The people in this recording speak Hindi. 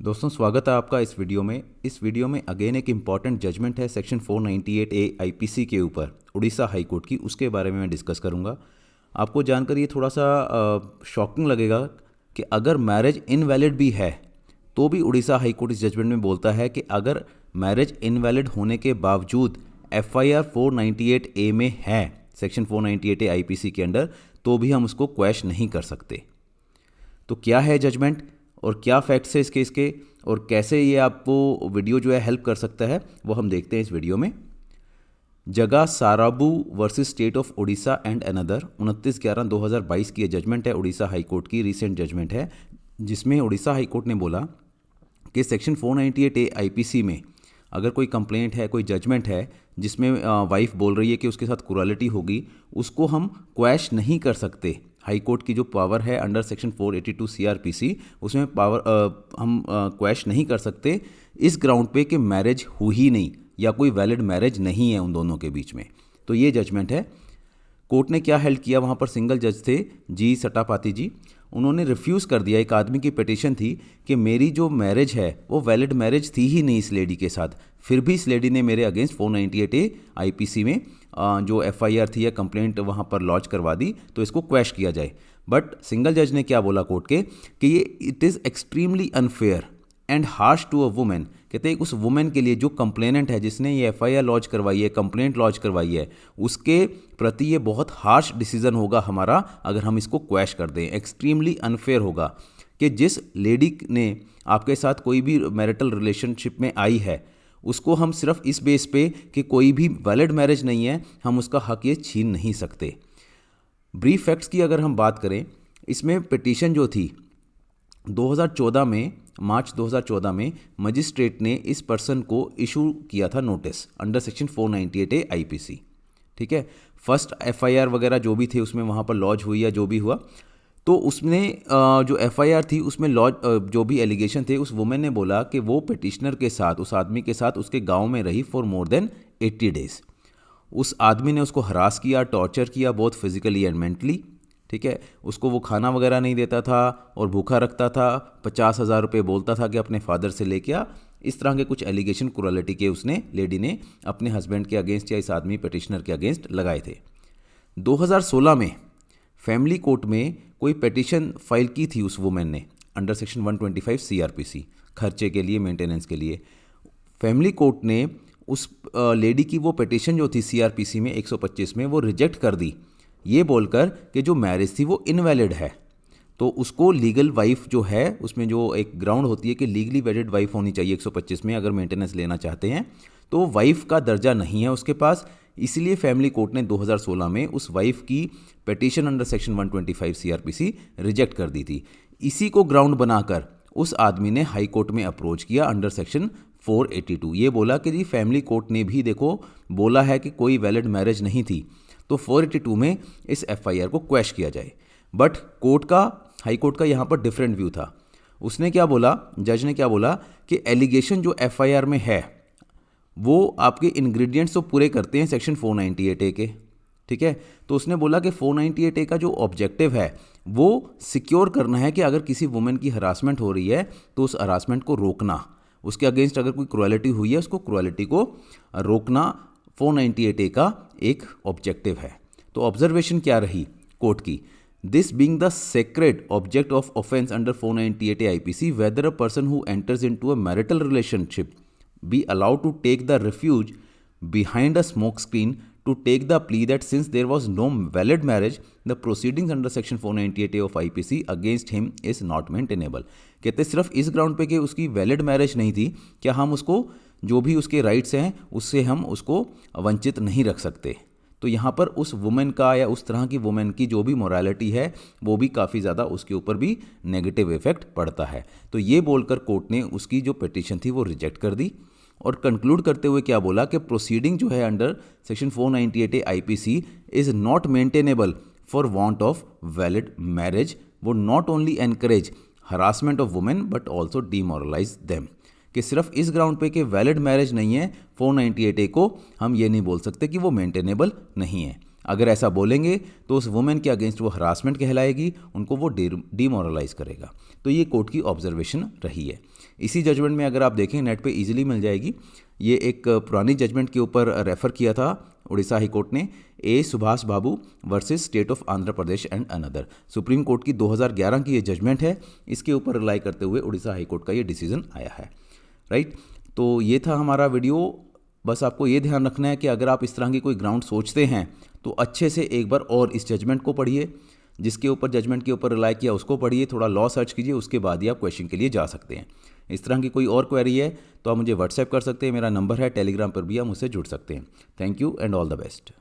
दोस्तों स्वागत है आपका इस वीडियो में। इस वीडियो में अगेन एक इम्पॉर्टेंट जजमेंट है सेक्शन 498 ए आईपीसी के ऊपर उड़ीसा हाई कोर्ट की, उसके बारे में मैं डिस्कस करूंगा। आपको जानकर ये थोड़ा सा शॉकिंग लगेगा कि अगर मैरिज इनवैलिड भी है तो भी उड़ीसा हाई कोर्ट इस जजमेंट में बोलता है कि अगर मैरिज इनवैलिड होने के बावजूद एफआईआर 498 ए में है, सेक्शन 498 ए आईपीसी के अंडर, तो भी हम उसको क्वैश नहीं कर सकते। तो क्या है जजमेंट और क्या फैक्ट्स है इसके और कैसे ये आपको वीडियो जो है हेल्प कर सकता है, वो हम देखते हैं इस वीडियो में। Jaga Sarabu versus state of Orissa and another 29/11/2022 की ये जजमेंट है, उड़ीसा हाई कोर्ट की रीसेंट जजमेंट है, जिसमें उड़ीसा हाई कोर्ट ने बोला कि सेक्शन 498 ए आईपीसी में अगर कोई कंप्लेंट है, कोई जजमेंट है जिसमें वाइफ बोल रही है कि उसके साथ क्रूरलिटी होगी, उसको हम क्वैश नहीं कर सकते। हाई कोर्ट की जो पावर है अंडर सेक्शन 482 सीआरपीसी, उसमें पावर हम क्वैश नहीं कर सकते इस ग्राउंड पे कि मैरिज हुई ही नहीं या कोई वैलिड मैरिज नहीं है उन दोनों के बीच में। तो ये जजमेंट है। कोर्ट ने क्या हेल्ड किया, वहाँ पर सिंगल जज थे जी सटापाती जी, उन्होंने रिफ्यूज़ कर दिया। एक आदमी की पिटीशन थी कि मेरी जो मैरिज है वो वैलिड मैरिज थी ही नहीं इस लेडी के साथ, फिर भी इस लेडी ने मेरे अगेंस्ट 498 ए आईपीसी में जो एफआईआर थी या कंप्लेंट वहाँ पर लॉन्च करवा दी, तो इसको क्वैश किया जाए। बट सिंगल जज ने क्या बोला कोर्ट के कि ये it is extremely unfair and harsh to a women. कहते हैं उस वुमेन के लिए जो कंप्लेनेंट है, जिसने ये एफआईआर लॉन्च करवाई है, कंप्लेंट लॉन्च करवाई है, उसके प्रति ये बहुत हार्श डिसीजन होगा हमारा अगर हम इसको क्वैश कर दें। एक्सट्रीमली अनफेयर होगा कि जिस लेडी ने आपके साथ कोई भी मैरिटल रिलेशनशिप में आई है, उसको हम सिर्फ इस बेस पे कि कोई भी वैलिड मैरिज नहीं है, हम उसका हक ये छीन नहीं सकते। ब्रीफ फैक्ट्स की अगर हम बात करें, इसमें पिटीशन जो थी 2014 में, मार्च 2014 में मजिस्ट्रेट ने इस पर्सन को इशू किया था notice under section 498 A IPC. ठीक है, फर्स्ट एफआईआर वगैरह जो भी थे उसमें वहाँ पर लॉन्च हुई या जो भी हुआ, तो उसमें जो एफआईआर थी उसमें जो भी एलिगेशन थे, उस वुमेन ने बोला कि वो पिटिशनर के साथ, उस आदमी के साथ उसके गांव में रही फॉर मोर देन 80 डेज। उस आदमी ने उसको हरास किया, टॉर्चर किया, बहुत फिजिकली एंड मेंटली। ठीक है, उसको वो खाना वगैरह नहीं देता था और भूखा रखता था, 50,000 रुपये बोलता था कि अपने फादर से लेके आ। इस तरह के कुछ एलिगेशन क्रूरलिटी के उसने, लेडी ने, अपने हस्बैंड के अगेंस्ट या इस आदमी पिटिशनर के अगेंस्ट लगाए थे। 2016 में फैमिली कोर्ट में कोई पिटीशन फाइल की थी उस वुमेन ने अंडर सेक्शन 125 सीआरपीसी, खर्चे के लिए, मेंटेनेंस के लिए। फैमिली कोर्ट ने उस लेडी की वो पिटीशन जो थी सीआरपीसी में 125 में, वो रिजेक्ट कर दी, ये बोलकर कि जो मैरिज थी वो इनवैलिड है। तो उसको लीगल वाइफ जो है, उसमें जो एक ग्राउंड होती है कि लीगली वेडिड वाइफ होनी चाहिए 125 में अगर मेंटेनेंस लेना चाहते हैं, तो वाइफ का दर्जा नहीं है उसके पास। इसलिए फैमिली कोर्ट ने 2016 में उस वाइफ की petition under section 125 CrPC reject कर दी थी। इसी को ग्राउंड बनाकर उस आदमी ने हाई कोर्ट में अप्रोच किया अंडर सेक्शन 482। ये बोला कि जी फैमिली कोर्ट ने भी देखो बोला है कि कोई वैलिड मैरिज नहीं थी, तो 482 में इस एफआईआर को क्वैश किया जाए। बट हाई कोर्ट का यहाँ पर डिफरेंट व्यू था। उसने क्या बोला, जज ने क्या बोला कि एलिगेशन जो एफआईआर में है वो आपके इंग्रेडिएंट्स तो पूरे करते हैं सेक्शन 498 ए के। ठीक है, तो उसने बोला कि 498 ए का जो ऑब्जेक्टिव है वो सिक्योर करना है कि अगर किसी वुमेन की हरासमेंट हो रही है तो उस हरासमेंट को रोकना, उसके अगेंस्ट अगर कोई क्रूरलिटी हुई है उसको क्रूरलिटी को रोकना 498 ए का एक ऑब्जेक्टिव है। तो ऑब्जर्वेशन क्या रही कोर्ट की, this being the sacred object of offence under 498 A IPC, weather a person who enters into a marital relationship be allowed to take the refuge behind a smoke screen to take the plea that since there was no valid marriage, the proceedings under section 498A of IPC against him is not maintainable। कहते सिर्फ इस ग्राउंड पे कि उसकी वैलिड मैरिज नहीं थी, क्या हम उसको जो भी उसके राइट्स हैं उससे हम उसको वंचित नहीं रख सकते। तो यहाँ पर उस वुमेन का या उस तरह की वुमेन की जो भी मोरालिटी है वो भी काफ़ी ज़्यादा उसके ऊपर भी नेगेटिव इफेक्ट पड़ता है। तो ये बोलकर कोर्ट ने उसकी जो पिटीशन थी वो रिजेक्ट कर दी और कंक्लूड करते हुए क्या बोला कि प्रोसीडिंग जो है under section 498 A IPC is not maintainable for want of valid marriage, वो not only encourage harassment of women but also demoralise them. कि सिर्फ इस ग्राउंड पे कि वैलिड मैरिज नहीं है 498 ए को हम ये नहीं बोल सकते कि वो मेंटेनेबल नहीं है। अगर ऐसा बोलेंगे तो उस वुमेन के अगेंस्ट वो हरासमेंट कहलाएगी, उनको वो डिमोरलाइज करेगा। तो ये कोर्ट की ऑब्जर्वेशन रही है। इसी जजमेंट में अगर आप देखें नेट पे इजीली मिल जाएगी। ये एक पुरानी जजमेंट के ऊपर रेफ़र किया था उड़ीसा हाई कोर्ट ने, A Subhash Babu versus state of Andhra Pradesh and another. Supreme court की 2011 की ये जजमेंट है, इसके ऊपर रिलाई करते हुए उड़ीसा हाई कोर्ट का ये डिसीजन आया है, राइट। तो ये था हमारा वीडियो। बस आपको ये ध्यान रखना है कि अगर आप इस तरह की कोई ग्राउंड सोचते हैं तो अच्छे से एक बार और इस जजमेंट को पढ़िए, जिसके ऊपर जजमेंट के ऊपर रिलाई किया उसको पढ़िए, थोड़ा लॉ सर्च कीजिए, उसके बाद ही आप क्वेश्चन के लिए जा सकते हैं। इस तरह की कोई और क्वेरी है तो आप मुझे व्हाट्सएप कर सकते हैं, मेरा नंबर है, टेलीग्राम पर भी आप मुझसे जुड़ सकते हैं। Thank you and all the best.